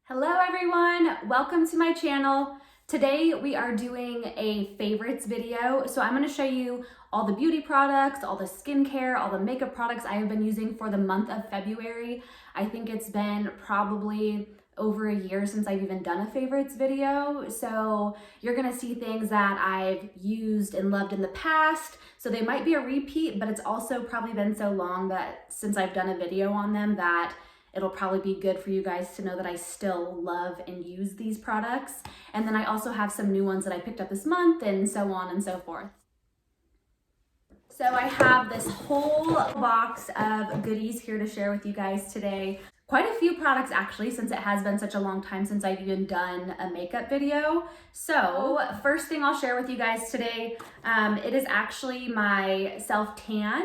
Hello everyone, welcome to my channel. Today we are doing a favorites video. So I'm going to show you all the beauty products, all the skincare, all the makeup products I have been using for the month of February. I think it's been probably over a year since I've even done a favorites video. So you're going to see things that I've used and loved in the past. So they might be a repeat, but it's also probably been so long that since I've done a video on them that it'll probably be good for you guys to know that I still love and use these products. And then I also have some new ones that I picked up this month and so on and so forth. So I have this whole box of goodies here to share with you guys today. Quite a few products actually, since it has been such a long time since I've even done a makeup video. So first thing I'll share with you guys today, it is actually my self-tan.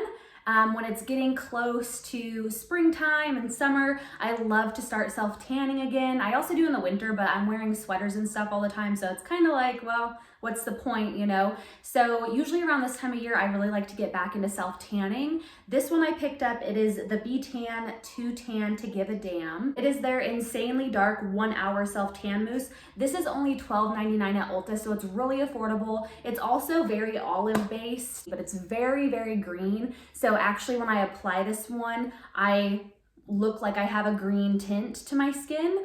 When it's getting close to springtime and summer, I love to start self-tanning again. I also do in the winter, but I'm wearing sweaters and stuff all the time, so it's kind of like, well, what's the point, you know? So usually around this time of year, I really like to get back into self-tanning. This one I picked up, it is the B.tan 2 Tan to Give a Damn. It is their insanely dark 1 hour self-tan mousse. This is only $12.99 at Ulta, so it's really affordable. It's also very olive based, but it's very, very green. So actually when I apply this one, I look like I have a green tint to my skin.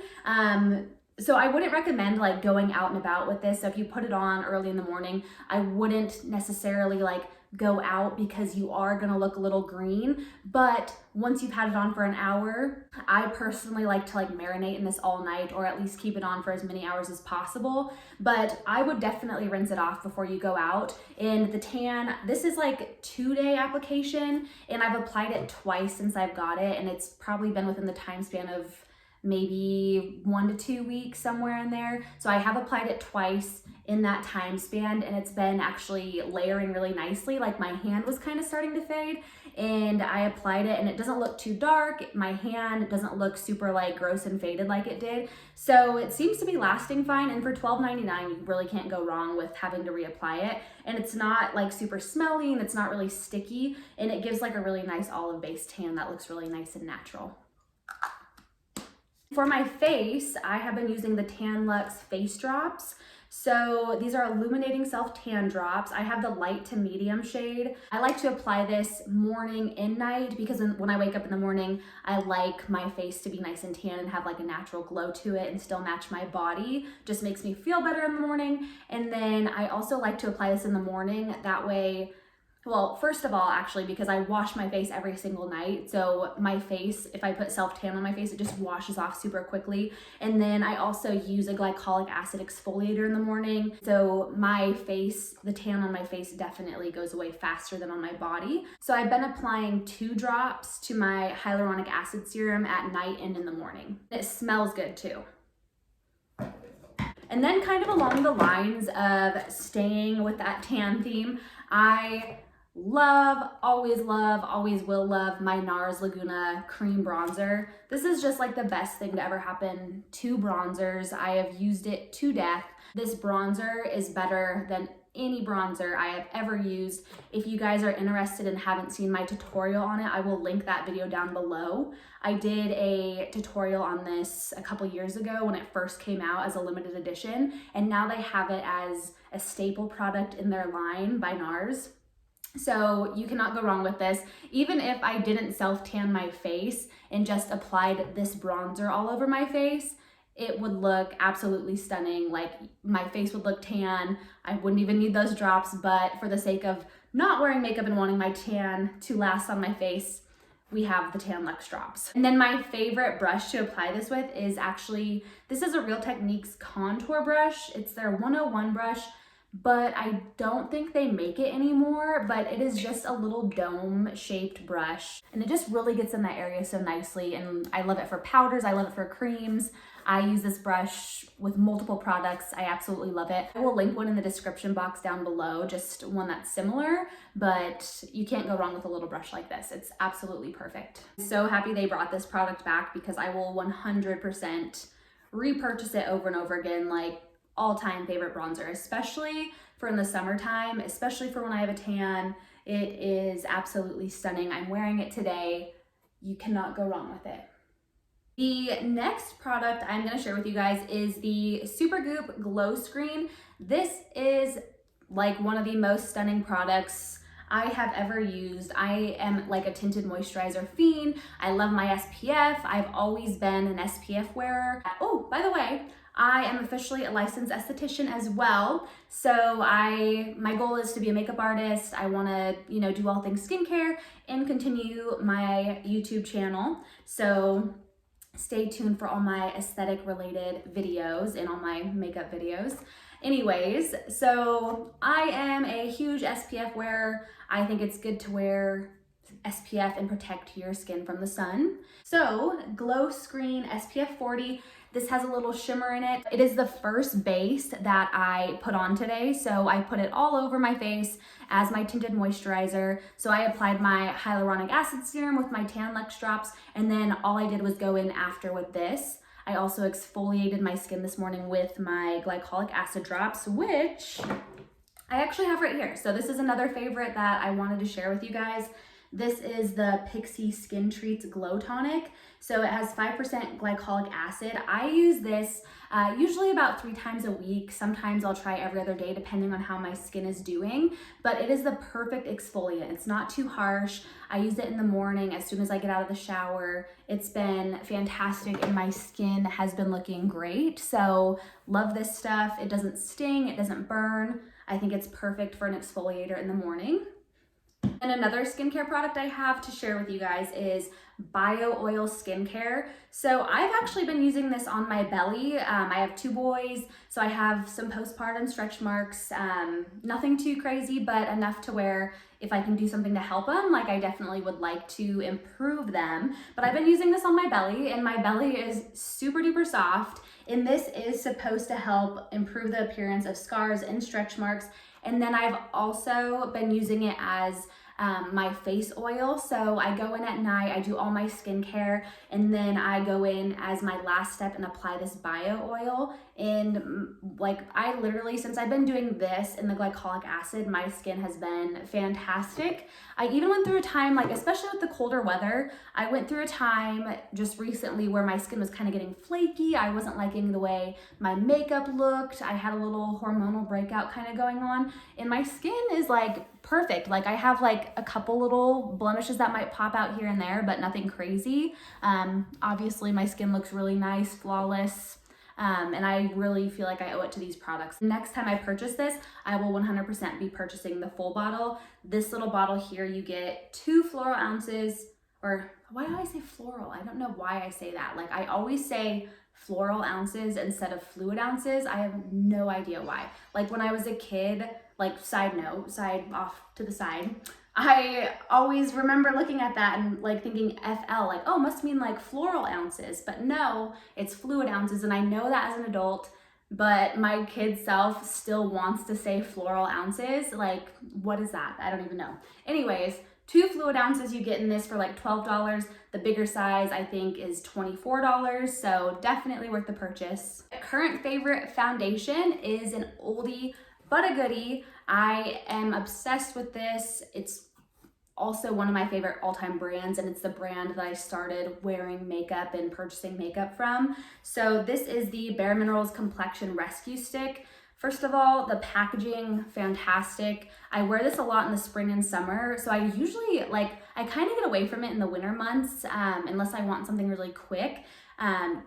So I wouldn't recommend like going out and about with this. So if you put it on early in the morning, I wouldn't necessarily like go out because you are gonna look a little green. But once you've had it on for an hour, I personally like to like marinate in this all night, or at least keep it on for as many hours as possible. But I would definitely rinse it off before you go out. And the tan, this is like 2-day application, and I've applied it twice since I've got it, and it's probably been within the time span of maybe 1 to 2 weeks, somewhere in there. So I have applied it twice in that time span, and it's been actually layering really nicely. Like my hand was kind of starting to fade, and I applied it and it doesn't look too dark. My hand doesn't look super like gross and faded like it did. So it seems to be lasting fine, and for $12.99 you really can't go wrong with having to reapply it. And it's not like super smelly, and it's not really sticky, and it gives like a really nice olive based tan that looks really nice and natural. For my face, I have been using the Tan Luxe face drops. So these are illuminating self-tan drops. I have the light to medium shade. I like to apply this morning and night because when I wake up in the morning, I like my face to be nice and tan and have like a natural glow to it and still match my body. Just makes me feel better in the morning. And then I also like to apply this in the morning. That way, well, first of all, actually, because I wash my face every single night. So my face, if I put self-tan on my face, it just washes off super quickly. And then I also use a glycolic acid exfoliator in the morning. So my face, the tan on my face definitely goes away faster than on my body. So I've been applying 2 drops to my hyaluronic acid serum at night and in the morning. It smells good too. And then kind of along the lines of staying with that tan theme, I always will love my Nars Laguna cream bronzer. This is just like the best thing to ever happen to bronzers. I have used it to death. This bronzer is better than any bronzer I have ever used. If you guys are interested and haven't seen my tutorial on it, I will link that video down below. I did a tutorial on this a couple years ago when it first came out as a limited edition, and now they have it as a staple product in their line by Nars. So you cannot go wrong with this. Even if I didn't self-tan my face and just applied this bronzer all over my face, it would look absolutely stunning. Like my face would look tan. I wouldn't even need those drops, but for the sake of not wearing makeup and wanting my tan to last on my face, we have the Tan Luxe drops. And then my favorite brush to apply this with is actually, this is a Real Techniques contour brush. It's their 101 brush, but I don't think they make it anymore, but it is just a little dome shaped brush, and it just really gets in that area so nicely. And I love it for powders, I love it for creams. I use this brush with multiple products. I absolutely love it. I will link one in the description box down below, just one that's similar, but you can't go wrong with a little brush like this. It's absolutely perfect. So happy they brought this product back because I will 100% repurchase it over and over again. Like, all-time favorite bronzer, especially for in the summertime, especially for when I have a tan. It is absolutely stunning. I'm wearing it today. You cannot go wrong with it. The next product I'm going to share with you guys is the Super Goop Glow Screen. This is like one of the most stunning products I have ever used. I am like a tinted moisturizer fiend. I love my SPF. I've always been an SPF wearer. Oh, by the way, I am officially a licensed esthetician as well. So my goal is to be a makeup artist. I want to, do all things skincare and continue my YouTube channel. So stay tuned for all my aesthetic related videos and all my makeup videos. Anyways, so I am a huge SPF wearer. I think it's good to wear SPF and protect your skin from the sun. So Glow Screen SPF 40. This has a little shimmer in it. It is the first base that I put on today. So I put it all over my face as my tinted moisturizer. So I applied my hyaluronic acid serum with my Tan Luxe drops, and then all I did was go in after with this. I also exfoliated my skin this morning with my glycolic acid drops, which I actually have right here. So this is another favorite that I wanted to share with you guys. This is the Pixi Skin Treats Glow Tonic. So it has 5% glycolic acid. I use this usually about 3 times a week. Sometimes I'll try every other day depending on how my skin is doing, but it is the perfect exfoliant. It's not too harsh. I use it in the morning as soon as I get out of the shower. It's been fantastic and my skin has been looking great. So love this stuff. It doesn't sting, it doesn't burn. I think it's perfect for an exfoliator in the morning. And another skincare product I have to share with you guys is Bio Oil Skincare. So I've actually been using this on my belly. I have 2 boys, so I have some postpartum stretch marks. Nothing too crazy, but enough to where if I can do something to help them, like I definitely would like to improve them. But I've been using this on my belly, and my belly is super duper soft. And this is supposed to help improve the appearance of scars and stretch marks. And then I've also been using it as my face oil. So I go in at night, I do all my skincare, and then I go in as my last step and apply this bio oil. And like I literally, since I've been doing this and the glycolic acid, my skin has been fantastic. I even went through a time, like especially with the colder weather, I went through a time just recently where my skin was kind of getting flaky. I wasn't liking the way my makeup looked. I had a little hormonal breakout kind of going on, and my skin is like perfect. Like I have like a couple little blemishes that might pop out here and there, but nothing crazy. Obviously my skin looks really nice, flawless. And I really feel like I owe it to these products. Next time I purchase this, I will 100% be purchasing the full bottle. This little bottle here, you get 2 floral ounces, or why do I say floral? I don't know why I say that. Like I always say floral ounces instead of fluid ounces. I have no idea why. Like when I was a kid, like side off to the side, I always remember looking at that and like thinking FL, like, oh, must mean like floral ounces, but no, it's fluid ounces. And I know that as an adult, but my kid self still wants to say floral ounces. Like, what is that? I don't even know. Anyways, 2 fluid ounces you get in this for like $12. The bigger size I think is $24, so definitely worth the purchase. Current favorite foundation is an oldie but a goodie. I am obsessed with this. It's also one of my favorite all-time brands, and it's the brand that I started wearing makeup and purchasing makeup from. So this is the Bareminerals Complexion Rescue Stick. First of all, the packaging, fantastic. I wear this a lot in the spring and summer, so I usually, I kind of get away from it in the winter months, unless I want something really quick.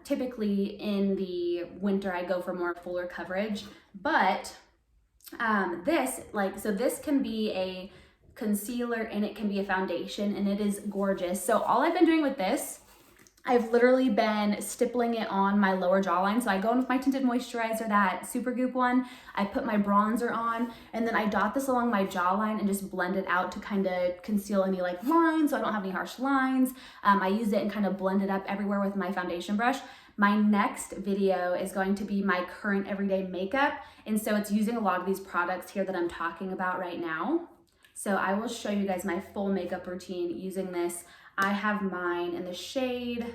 Typically in the winter, I go for more fuller coverage, but this can be a concealer and it can be a foundation, and it is gorgeous. So all I've been doing with this, I've literally been stippling it on my lower jawline. So I go in with my tinted moisturizer, that Super Goop one. I put my bronzer on, and then I dot this along my jawline and just blend it out to kind of conceal any like lines so I don't have any harsh lines. I use it and kind of blend it up everywhere with my foundation brush. My next video is going to be my current everyday makeup, and so it's using a lot of these products here that I'm talking about right now. So I will show you guys my full makeup routine using this. I have mine in the shade,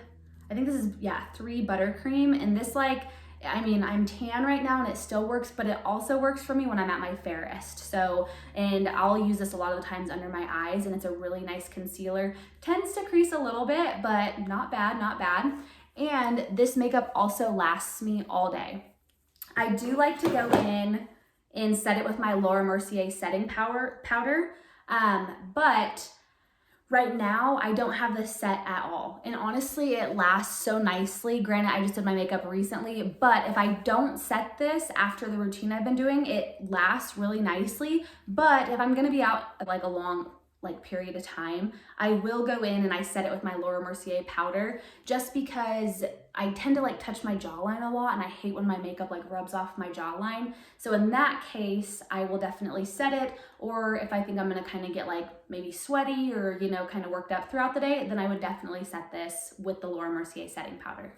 I think this is, 3 Buttercream, and this I'm tan right now and it still works, but it also works for me when I'm at my fairest. So, and I'll use this a lot of the times under my eyes, and it's a really nice concealer. Tends to crease a little bit, but not bad, not bad. And this makeup also lasts me all day. I do like to go in and set it with my Laura Mercier setting powder, but right now, I don't have this set at all. And honestly, it lasts so nicely. Granted, I just did my makeup recently, but if I don't set this after the routine I've been doing, it lasts really nicely. But if I'm gonna be out like a long period of time, I will go in and I set it with my Laura Mercier powder, just because I tend to touch my jawline a lot and I hate when my makeup rubs off my jawline. So in that case, I will definitely set it, or if I think I'm gonna kind of get maybe sweaty or kind of worked up throughout the day, then I would definitely set this with the Laura Mercier setting powder.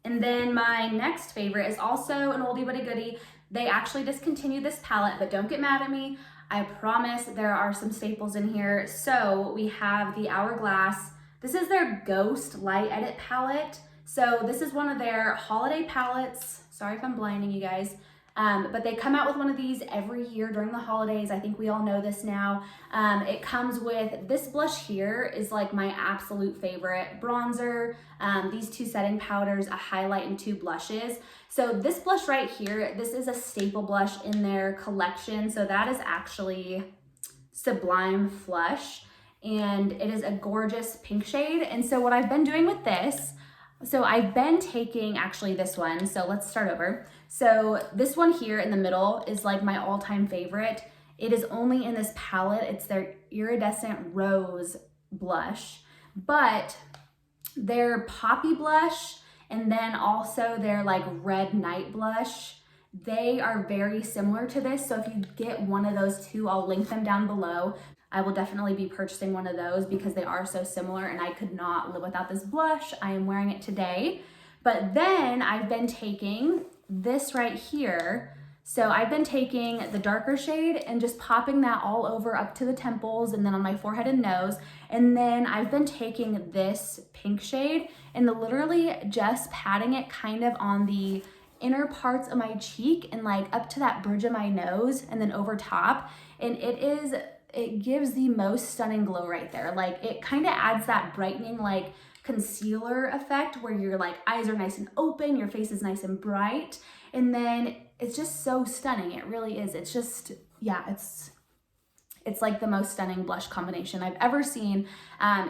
And then my next favorite is also an oldie but a goodie. They actually discontinued this palette, but don't get mad at me. I promise there are some staples in here. So we have the Hourglass. This is their Ghost Light Edit palette. So this is one of their holiday palettes. Sorry if I'm blinding you guys. But they come out with one of these every year during the holidays. I think we all know this now. It comes with this blush here is my absolute favorite bronzer. These two setting powders, a highlight, and two blushes. So this blush right here, this is a staple blush in their collection. So that is actually Sublime Flush, and it is a gorgeous pink shade. And so what I've been doing with this, so I've been taking actually this one. So let's start over. So this one here in the middle is my all-time favorite. It is only in this palette. It's their Iridescent Rose blush, but their Poppy blush and then also their Red Night blush, they are very similar to this. So if you get one of those two, I'll link them down below. I will definitely be purchasing one of those because they are so similar, and I could not live without this blush. I am wearing it today. But then I've been taking this right here. So I've been taking the darker shade and just popping that all over up to the temples and then on my forehead and nose. And then I've been taking this pink shade and literally just patting it kind of on the inner parts of my cheek and up to that bridge of my nose and then over top. And it gives the most stunning glow right there. It kind of adds that brightening concealer effect where your eyes are nice and open, your face is nice and bright, and then it's just so stunning. It really is. It's just, yeah, it's the most stunning blush combination I've ever seen.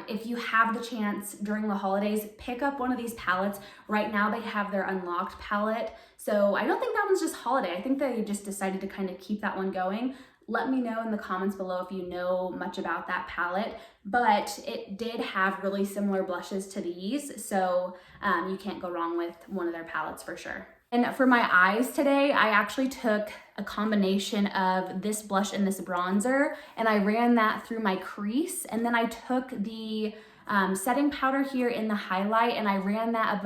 If you have the chance during the holidays, pick up one of these palettes. Right now they have their Unlocked palette. So I don't think that one's just holiday. I think they just decided to kind of keep that one going. Let me know in the comments below if you know much about that palette, but it did have really similar blushes to these, so you can't go wrong with one of their palettes for sure. And for my eyes today, I actually took a combination of this blush and this bronzer, and I ran that through my crease, and then I took the setting powder here in the highlight, and I ran that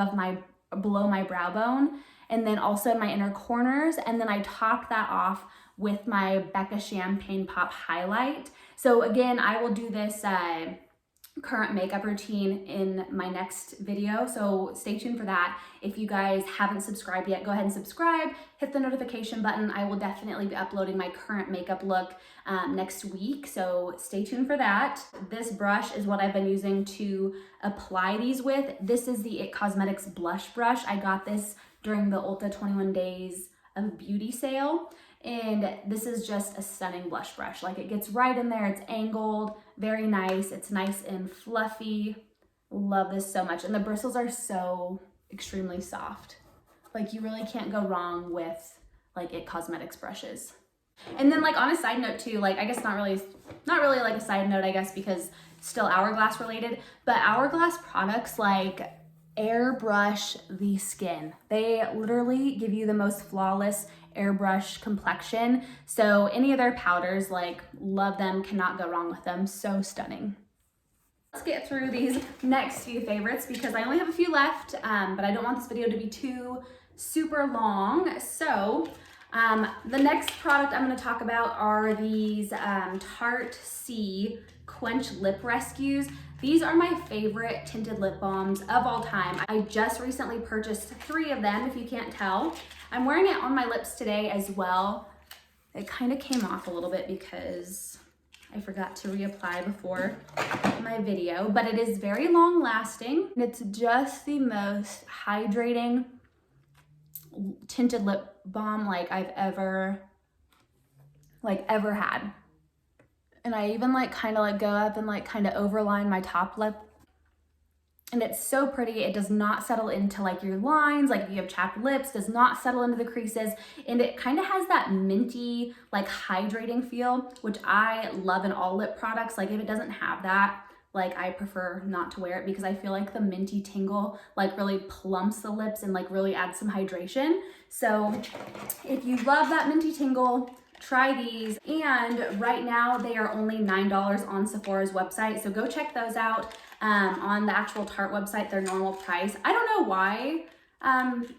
below my brow bone, and then also in my inner corners, and then I topped that off with my Becca Champagne Pop highlight. So again, I will do this current makeup routine in my next video, so stay tuned for that. If you guys haven't subscribed yet, go ahead and subscribe, hit the notification button. I will definitely be uploading my current makeup look next week, so stay tuned for that. This brush is what I've been using to apply these with. This is the IT Cosmetics blush brush. I got this during the Ulta 21 Days of Beauty sale. And this is just a stunning blush brush. It gets right in there, it's angled, very nice, it's nice and fluffy. Love this so much. And the bristles are so extremely soft. You really can't go wrong with IT Cosmetics brushes. And then on a side note too, I guess not really a side note, I guess, because still Hourglass related, but Hourglass products airbrush the skin. They literally give you the most flawless airbrush complexion. So any of their powders, love them, cannot go wrong with them. So stunning. Let's get through these next few favorites because I only have a few left, but I don't want this video to be too super long. So the next product I'm going to talk about are these Tarte C Quench Lip Rescues. These are my favorite tinted lip balms of all time. I just recently purchased 3 of them, if you can't tell. I'm wearing it on my lips today as well. It kind of came off a little bit because I forgot to reapply before my video, but it is very long lasting. It's just the most hydrating tinted lip balm like I've ever had. And I even like kind of like go up and like kind of overline my top lip. And it's so pretty. It does not settle into like your lines, like if you have chapped lips, does not settle into the creases. And it kind of has that minty, like hydrating feel, which I love in all lip products. Like if it doesn't have that, like I prefer not to wear it because I feel like the minty tingle like really plumps the lips and like really adds some hydration. So if you love that minty tingle, try these. And right now they are only $9 on Sephora's website. So go check those out. On the actual Tarte website, their normal price. I don't know why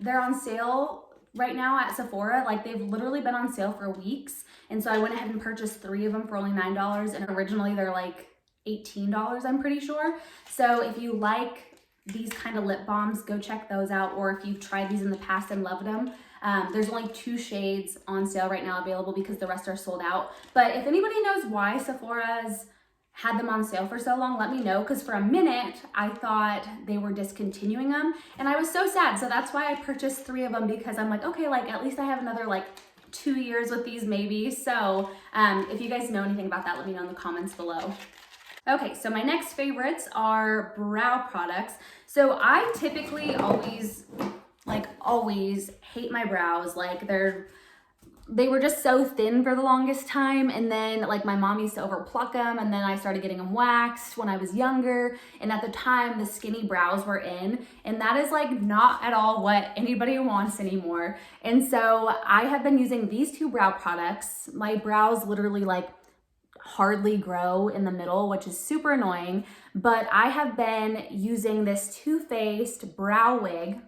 they're on sale right now at Sephora. Like they've literally been on sale for weeks. And so I went ahead and purchased 3 of them for only $9. And originally they're like $18, I'm pretty sure. So if you like these kind of lip balms, go check those out. Or if you've tried these in the past and loved them, there's only 2 shades on sale right now available because the rest are sold out. But if anybody knows why Sephora's had them on sale for so long, let me know, because for a minute I thought they were discontinuing them and I was so sad. So that's why I purchased 3 of them, because I'm like, okay, like at least I have another like 2 years with these maybe. So if you guys know anything about that, let me know in the comments below. Okay, so my next favorites are brow products. So I typically always hate my brows. Like they were just so thin for the longest time, and then like my mom used to overpluck them, and then I started getting them waxed when I was younger, and at the time the skinny brows were in, and that is like not at all what anybody wants anymore. And so I have been using these 2 brow products. My brows literally like hardly grow in the middle, which is super annoying, but I have been using this Too Faced brow wig,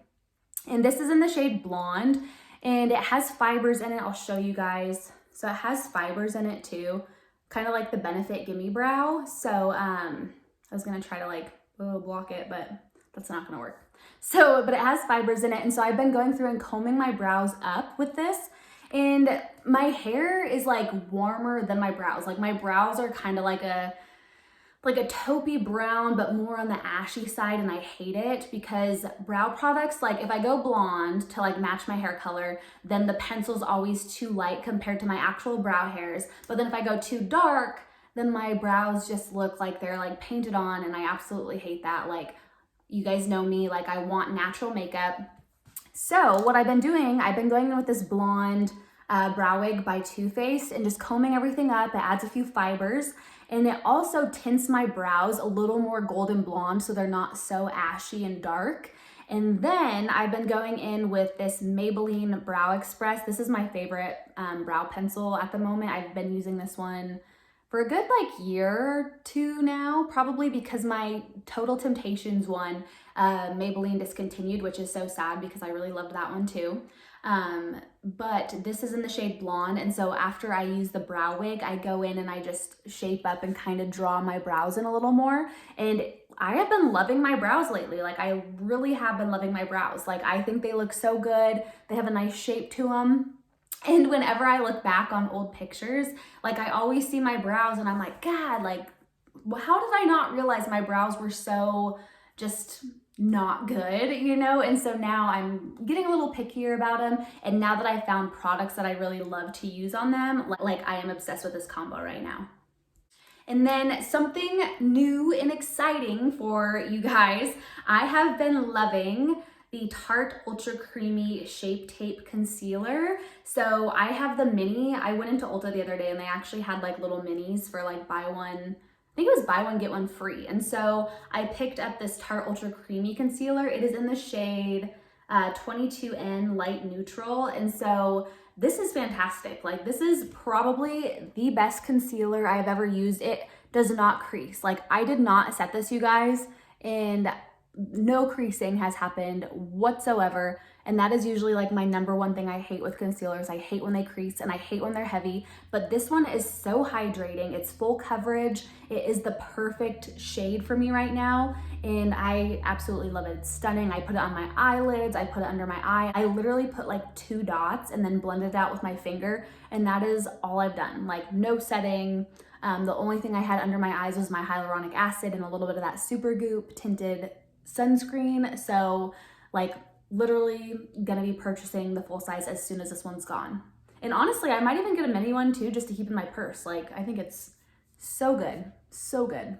and this is in the shade Blonde. And it has fibers in it. I'll show you guys. So it has fibers in it too, kind of like the Benefit Gimme Brow. So I was gonna try to like block it, but that's not gonna work. So, but it has fibers in it. And so I've been going through and combing my brows up with this. And my hair is like warmer than my brows. Like my brows are kind of like a taupey brown, but more on the ashy side, and I hate it because brow products, like if I go blonde to like match my hair color, then the pencil's always too light compared to my actual brow hairs. But then if I go too dark, then my brows just look like they're like painted on, and I absolutely hate that. Like you guys know me, like I want natural makeup. So what I've been doing, I've been going in with this blonde brow wig by Too Faced and just combing everything up. It adds a few fibers. And it also tints my brows a little more golden blonde so they're not so ashy and dark. And then I've been going in with this Maybelline Brow Express. This is my favorite brow pencil at the moment. I've been using this one for a good like year or 2 now, probably because my Total Temptations one, Maybelline discontinued, which is so sad because I really loved that one too. But this is in the shade Blonde, and so after I use the brow wig, I go in and I just shape up and kind of draw my brows in a little more. And I have been loving my brows lately. Like I really have been loving my brows. Like I think they look so good. They have a nice shape to them. And whenever I look back on old pictures, like I always see my brows and I'm like, God, like how did I not realize my brows were so just not good, you know? And so now I'm getting a little pickier about them. And now that I've found products that I really love to use on them, like I am obsessed with this combo right now. And then something new and exciting for you guys, I have been loving the Tarte Ultra Creamy Shape Tape Concealer. So I have the mini. I went into Ulta the other day and they actually had like little minis for like buy one, I think it was buy one, get one free. And so I picked up this Tarte Ultra Creamy Concealer. It is in the shade 22N Light Neutral. And so this is fantastic. Like this is probably the best concealer I've ever used. It does not crease. Like I did not set this, you guys, and no creasing has happened whatsoever. And that is usually like my number one thing I hate with concealers. I hate when they crease and I hate when they're heavy, but this one is so hydrating. It's full coverage. It is the perfect shade for me right now. And I absolutely love it. It's stunning. I put it on my eyelids. I put it under my eye. I literally put like 2 dots and then blended it out with my finger. And that is all I've done. Like no setting. The only thing I had under my eyes was my hyaluronic acid and a little bit of that Super Goop tinted sunscreen. So like literally gonna be purchasing the full size as soon as this one's gone. And honestly, I might even get a mini one too, just to keep in my purse. Like I think it's so good, so good.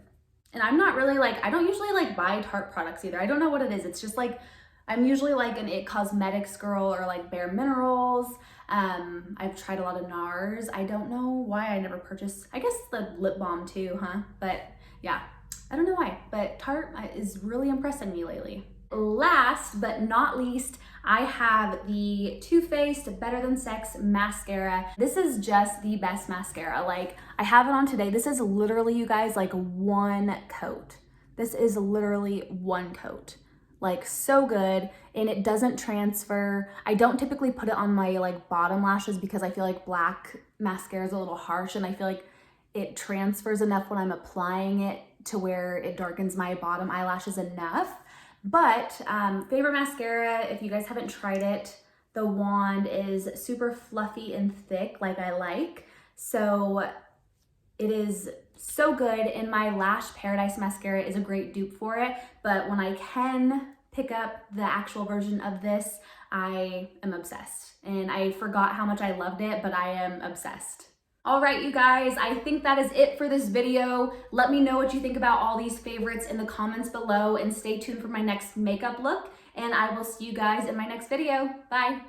And I'm not really like, I don't usually like buy Tarte products either. I don't know what it is. It's just like, I'm usually like an It Cosmetics girl or like Bareminerals. I've tried a lot of Nars. I don't know why I never purchased, I guess the lip balm too, huh? But yeah, I don't know why, but Tarte is really impressing me lately. Last but not least, I have the Too Faced Better Than Sex mascara. This is just the best mascara. Like I have it on today. This is literally, you guys, like 1 coat. This is literally 1 coat. Like so good, and it doesn't transfer. I don't typically put it on my like bottom lashes because I feel like black mascara is a little harsh, and I feel like it transfers enough when I'm applying it to where it darkens my bottom eyelashes enough. But favorite mascara, if you guys haven't tried it, the wand is super fluffy and thick like I like. So it is so good, and my Lash Paradise mascara is a great dupe for it. But when I can pick up the actual version of this, I am obsessed. And I forgot how much I loved it, but I am obsessed. All right, you guys, I think that is it for this video. Let me know what you think about all these favorites in the comments below, and stay tuned for my next makeup look, and I will see you guys in my next video. Bye.